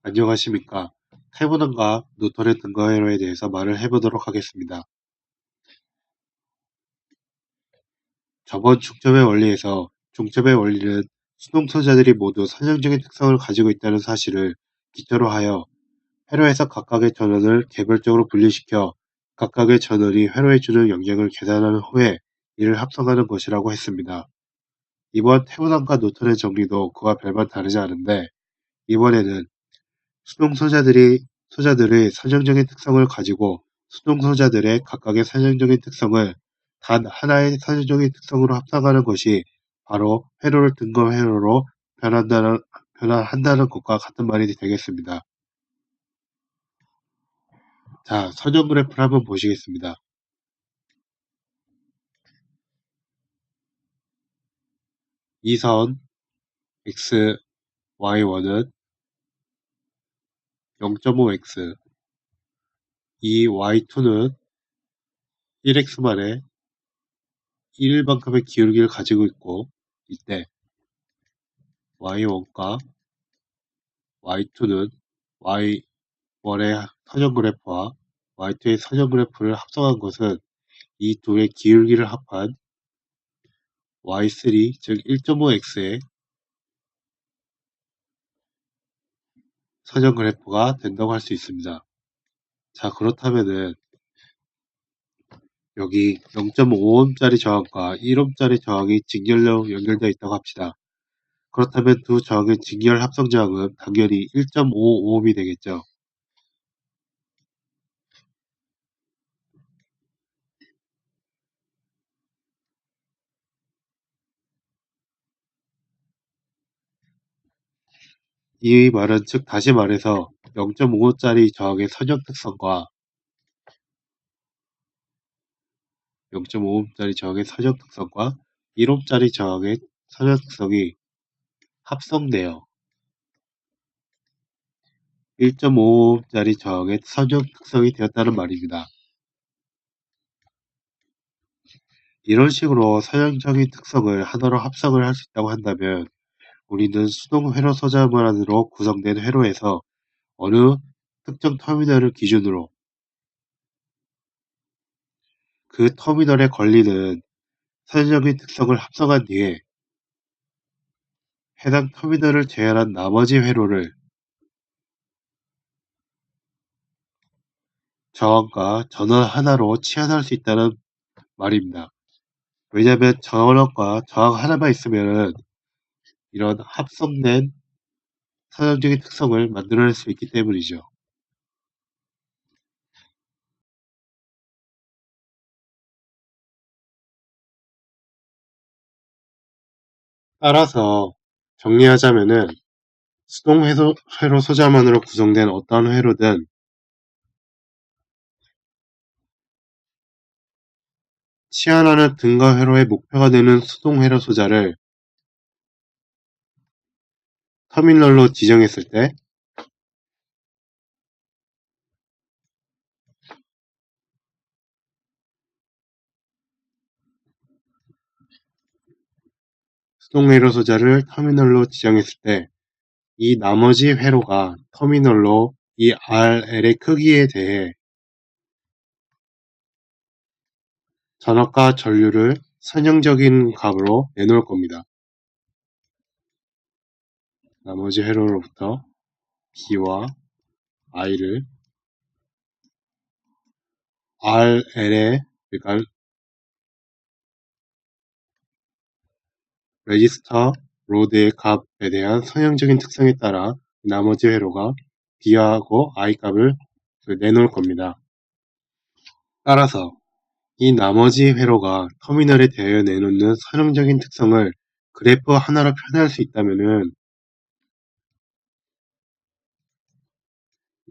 안녕하십니까. 태문항과 노턴의 등거회로에 대해서 말을 해보도록 하겠습니다. 저번 중점의 원리에서 중점의 원리는 수동소자들이 모두 선형적인 특성을 가지고 있다는 사실을 기초로 하여 회로에서 각각의 전원을 개별적으로 분리시켜 각각의 전원이 회로에 주는 영향을 계산한 후에 이를 합성하는 것이라고 했습니다. 이번 태문항과 노턴의 정리도 그와 별반 다르지 않은데 이번에는 소자들의 선형적인 특성을 가지고 수동소자들의 각각의 선형적인 특성을 단 하나의 선형적인 특성으로 합성하는 것이 바로 회로를 등거 회로로 변환한다는 것과 같은 말이 되겠습니다. 자, 선형 그래프를 한번 보시겠습니다. 이 선 x, y1은 0.5x, 이 y2는 1x만의 1만큼의 기울기를 가지고 있고 이때 y1과 y2는 y1의 선형 그래프와 y2의 선형 그래프를 합성한 것은 이 둘의 기울기를 합한 y3 즉 1.5x의 선형 그래프가 된다고 할 수 있습니다. 자, 그렇다면은 여기 0.5ohm짜리 저항과 1ohm짜리 저항이 직렬로 연결되어 있다고 합시다. 그렇다면 두 저항의 직렬 합성 저항은 당연히 1.5ohm이 되겠죠. 이 말은 즉 다시 말해서 0.5짜리 저항의 선형 특성과 0.5ohm짜리 저항의 선형 특성과 1ohm짜리 저항의 선형 특성이 합성되어 1.5ohm짜리 저항의 선형 특성이 되었다는 말입니다. 이런 식으로 선형적인 특성을 하나로 합성을 할 수 있다고 한다면 우리는 수동 회로 소자만으로 구성된 회로에서 어느 특정 터미널을 기준으로 그 터미널에 걸리는 선형적인 특성을 합성한 뒤에 해당 터미널을 제한한 나머지 회로를 저항과 전원 하나로 치환할 수 있다는 말입니다. 왜냐하면 전원과 저항 하나만 있으면 이런 합성된 선형적인 특성을 만들어낼 수 있기 때문이죠. 따라서 정리하자면은 수동 회로 소자만으로 구성된 어떠한 회로든 치환하는 등가 회로의 목표가 되는 수동 회로 소자를 터미널로 지정했을 때 수동 회로 소자를 터미널로 지정했을 때 이 나머지 회로가 터미널로 이 RL의 크기에 대해 전압과 전류를 선형적인 값으로 내놓을 겁니다. 나머지 회로로부터 B와 I를 RL의 그러니까 레지스터 로드의 값에 대한 선형적인 특성에 따라 나머지 회로가 B하고 I 값을 내놓을 겁니다. 따라서 이 나머지 회로가 터미널에 대하여 내놓는 선형적인 특성을 그래프 하나로 표현할 수 있다면은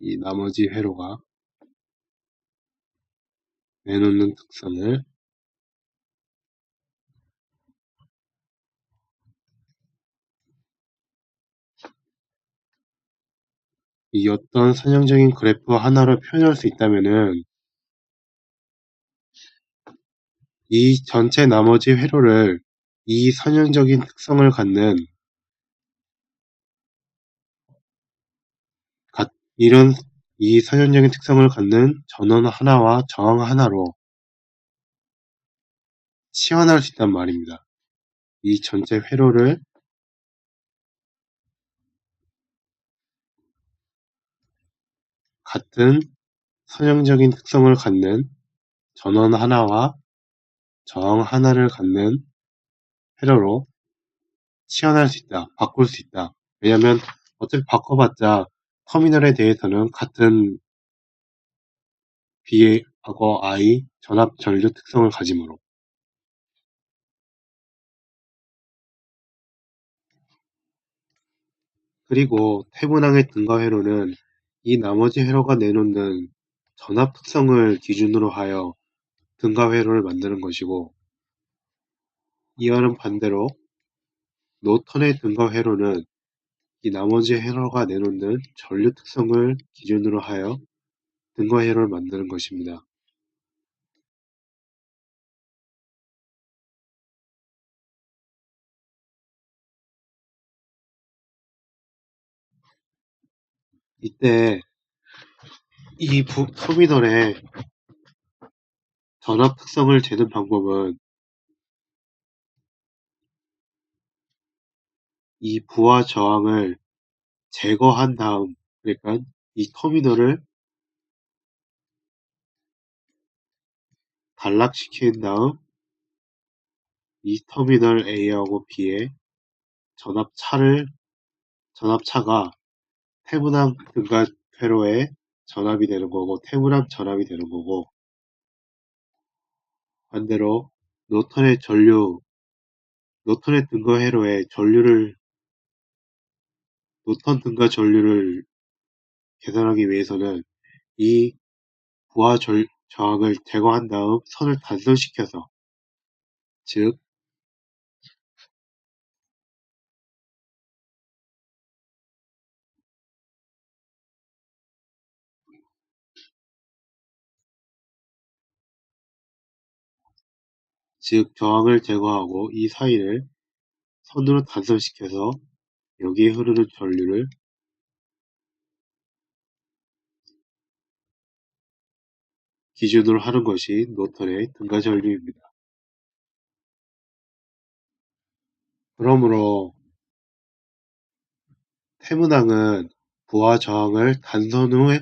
이 나머지 회로가 내놓는 특성을 이 어떤 선형적인 그래프 하나로 표현할 수 있다면은 이 전체 나머지 회로를 이 선형적인 특성을 갖는 이런 이 선형적인 특성을 갖는 전원 하나와 저항 하나로 치환할 수 있단 말입니다. 이 전체 회로를 같은 선형적인 특성을 갖는 전원 하나와 저항 하나를 갖는 회로로 치환할 수 있다, 바꿀 수 있다. 왜냐면 어차피 바꿔봤자 터미널에 대해서는 같은 B하고 I 전압 전류 특성을 가지므로. 그리고 태분항의 등가 회로는 이 나머지 회로가 내놓는 전압 특성을 기준으로 하여 등가 회로를 만드는 것이고, 이와는 반대로 노턴의 등가 회로는 이 나머지 회로가 내놓는 전류 특성을 기준으로 하여 등가 회로를 만드는 것입니다. 이때 이 터미널의 전압 특성을 재는 방법은 이 부하 저항을 제거한 다음, 그러니까 이 터미널을 단락시킨 다음 이 터미널 A하고 B의 전압차가 태분항 등가 회로의 전압이 되는 거고, 태분항 전압이 되는 거고, 반대로 노턴의 등가 회로의 노턴 등가 전류를 계산하기 위해서는 이 부하 저항을 제거한 다음 선을 단선시켜서, 즉 저항을 제거하고 이 사이를 선으로 단선시켜서 여기에 흐르는 전류를 기준으로 하는 것이 노턴의 등가 전류입니다. 그러므로 태문항은 부하 저항을 단선 후에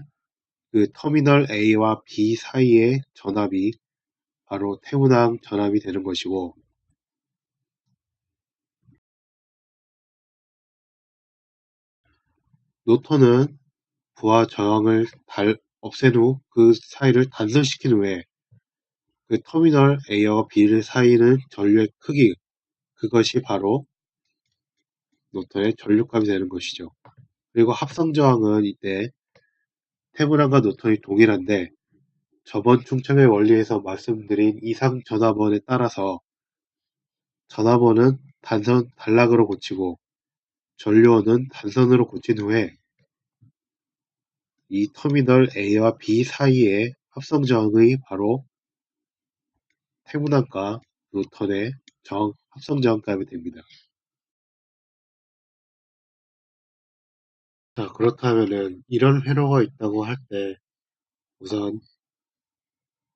그 터미널 A와 B 사이의 전압이 바로 태문항 전압이 되는 것이고, 노턴은 부하 저항을 없앤 후 그 사이를 단선시킨 후에 그 터미널 A와 B 사이는 전류의 크기, 그것이 바로 노턴의 전류값이 되는 것이죠. 그리고 합성 저항은 이때 태문항과 노턴이 동일한데, 저번 중첩의 원리에서 말씀드린 이상 전압원에 따라서 전압원은 단락으로 고치고 전류원은 단선으로 고친 후에 이 터미널 A와 B 사이의 합성 저항이 바로 태문항과 노턴의 합성 저항값이 됩니다. 자, 그렇다면은 이런 회로가 있다고 할 때 우선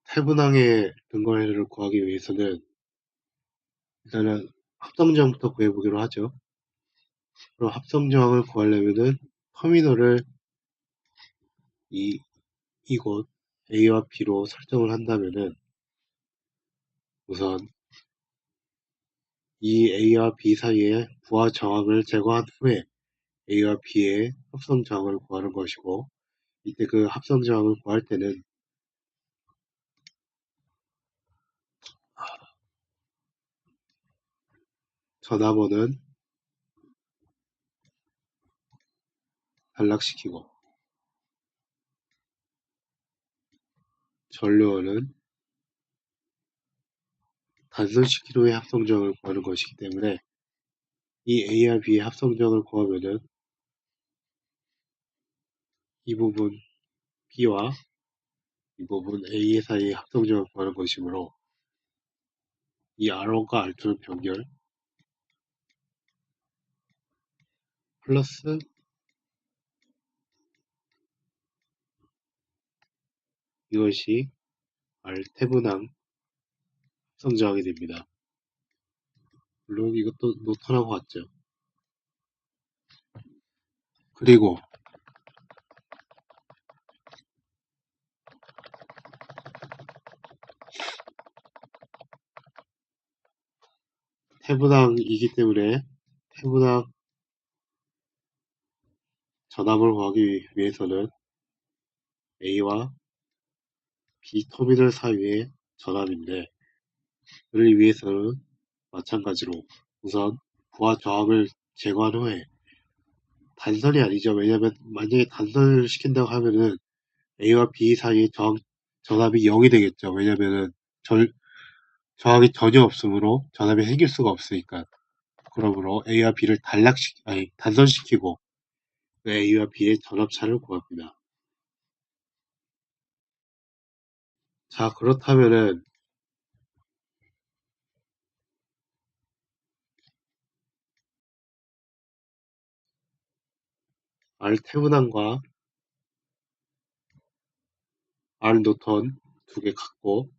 태분항의 등거리를 구하기 위해서는 일단은 합성저항부터 구해보기로 하죠. 그럼 합성저항을 구하려면은 터미널을 이곳 A와 B로 설정을 한다면은 우선 이 A와 B 사이에 부하 저항을 제거한 후에 A와 B의 합성 저항을 구하는 것이고, 이때 그 합성 저항을 구할 때는 전압원은 단락시키고 전류원은 단순시킨 후에 합성 저항을 구하는 것이기 때문에 이 A와 B의 합성 저항을 구하면은 이 부분 B와 이 부분 A 사이의 합성 저항을 구하는 것이므로 이 R1과 R2는 병렬 플러스 이것이 알테브낭 합성저항이 됩니다. 물론 이것도 노턴하고 같죠. 그리고 테브낭이기 때문에 테브낭 전압을 구하기 위해서는 A와 B 터미널 사이의 전압인데, 그를 위해서는 마찬가지로 우선 부하 저항을 제거한 후에, 단선이 아니죠. 왜냐면 만약에 단선을 시킨다고 하면은 A와 B 사이의 전압이 0이 되겠죠. 왜냐면은 저항이 전혀 없으므로 전압이 생길 수가 없으니까. 그러므로 A와 B를 단선시키고 A와 B의 전압차를 구합니다. 자, 그렇다면은 R테브난과 R노턴 두 개 갖고,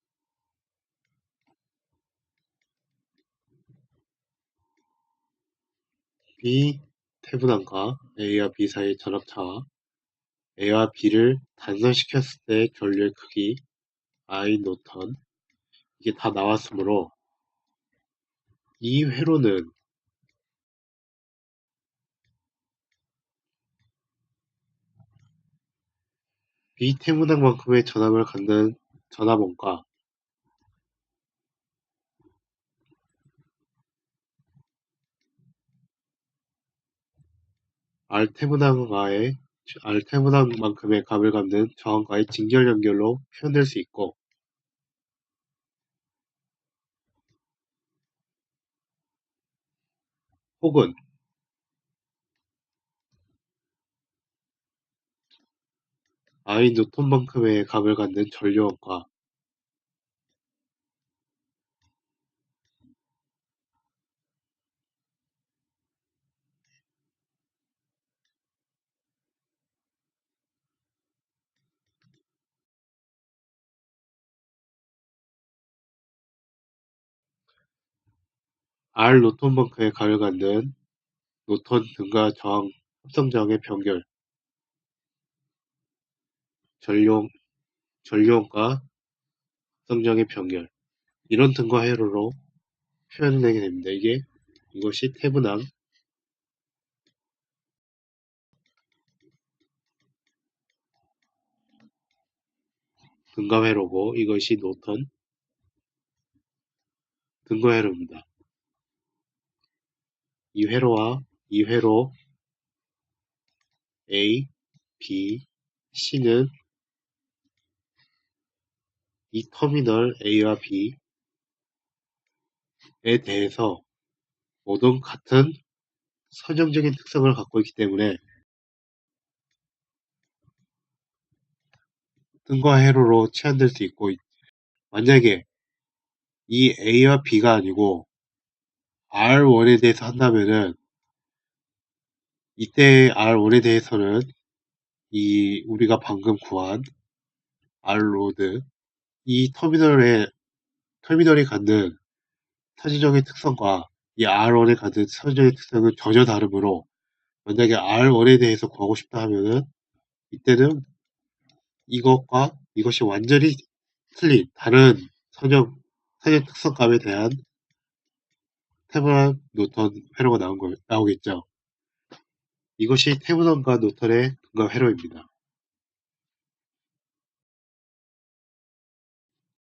B테브난과 A와 B 사이의 전압차와 A와 B를 단선시켰을 때 전류의 크기 I노턴, 이게 다 나왔으므로 이 회로는 B테브난만큼의 전압을 갖는 전압원과 R테브난만큼의 값을 갖는 저항과의 직렬 연결로 표현될 수 있고, 혹은 I노턴만큼의 값을 갖는 전류원과 R노턴만큼의 값을 갖는 노턴 등가 저항 합성저항의 병결, 전류원과 합성저항의 병결, 이런 등가 회로로 표현되게 됩니다. 이것이 테브낭 등가 회로고, 이것이 노턴 등가 회로입니다. 이 회로 A, B, C는 이 터미널 A와 B에 대해서 모두 같은 선형적인 특성을 갖고 있기 때문에 등가 회로로 치환될 수 있고, 만약에 이 A와 B가 아니고 R1에 대해서 한다면은, 이때 R1에 대해서는 우리가 방금 구한 R로드, 이 터미널이 갖는 사진적인 특성과 이 R1에 갖는 사진적인 특성은 전혀 다르므로, 만약에 R1에 대해서 구하고 싶다 하면은 이때는 이것과 이것이 완전히 틀린 다른 선형 특성값에 대한 테브란 노턴 회로가 나오겠죠. 이것이 테브런과 노턴의 근거 회로입니다.